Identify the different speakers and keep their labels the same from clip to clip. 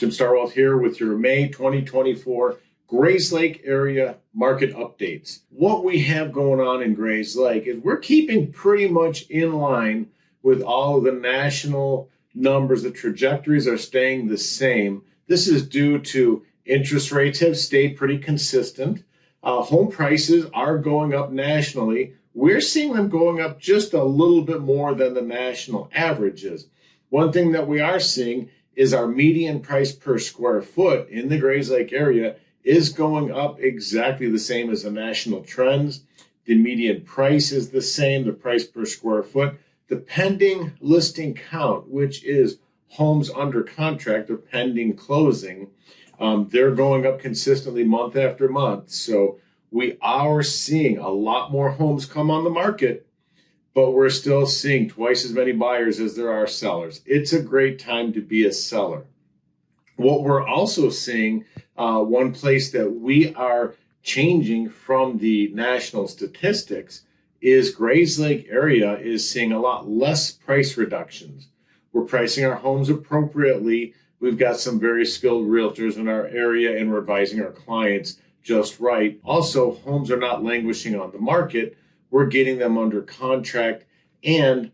Speaker 1: Jim Starwell here with your May 2024 Grayslake area market updates. What we have going on in Grayslake is we're keeping pretty much in line with all of the national numbers. The trajectories are staying the same. This is due to interest rates have stayed pretty consistent. Home prices are going up nationally. We're seeing them going up just a little bit more than the national averages. One thing that we are seeing is our median price per square foot in the Grayslake area is going up exactly the same as the national trends. The median price is the same, the price per square foot. The pending listing count, which is homes under contract or pending closing, they're going up consistently month after month. So we are seeing a lot more homes come on the market, but we're still seeing twice as many buyers as there are sellers. It's a great time to be a seller. What we're also seeing, one place that we are changing from the national statistics is Grayslake area is seeing a lot less price reductions. We're pricing our homes appropriately. We've got some very skilled realtors in our area and we're advising our clients just right. Also, homes are not languishing on the market. We're getting them under contract and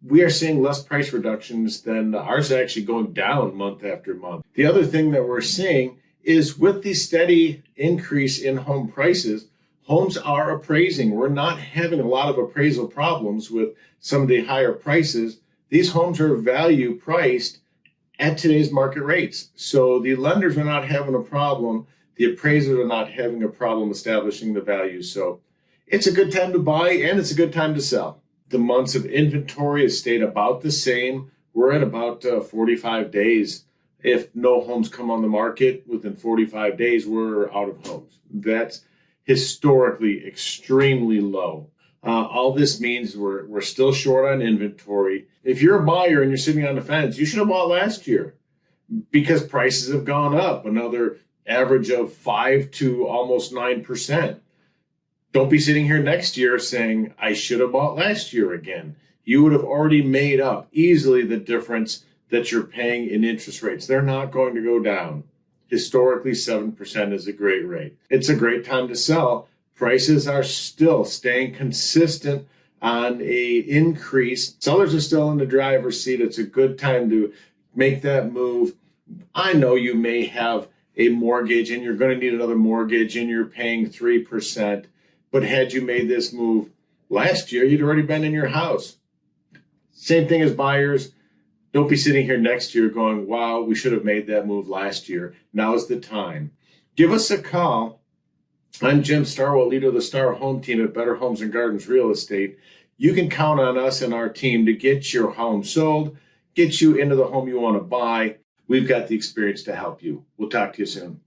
Speaker 1: we are seeing less price reductions than ours actually going down month after month. The other thing that we're seeing is with the steady increase in home prices, homes are appraising. We're not having a lot of appraisal problems with some of the higher prices. These homes are value priced at today's market rates. So the lenders are not having a problem. The appraisers are not having a problem establishing the value. So it's a good time to buy and it's a good time to sell. The months of inventory has stayed about the same. We're at about 45 days. If no homes come on the market within 45 days, we're out of homes. That's historically extremely low. All this means we're still short on inventory. If you're a buyer and you're sitting on the fence, you should have bought last year because prices have gone up another average of 5 to almost 9%. Don't be sitting here next year saying, I should have bought last year again. You would have already made up easily the difference that you're paying in interest rates. They're not going to go down. Historically, 7% is a great rate. It's a great time to sell. Prices are still staying consistent on a increase. Sellers are still in the driver's seat. It's a good time to make that move. I know you may have a mortgage and you're going to need another mortgage and you're paying 3%. But had you made this move last year, you'd already been in your house. Same thing as buyers. Don't be sitting here next year going, wow, we should have made that move last year. Now is the time. Give us a call. I'm Jim Starwell, leader of the Star Home Team at Better Homes and Gardens Real Estate. You can count on us and our team to get your home sold, get you into the home you want to buy. We've got the experience to help you. We'll talk to you soon.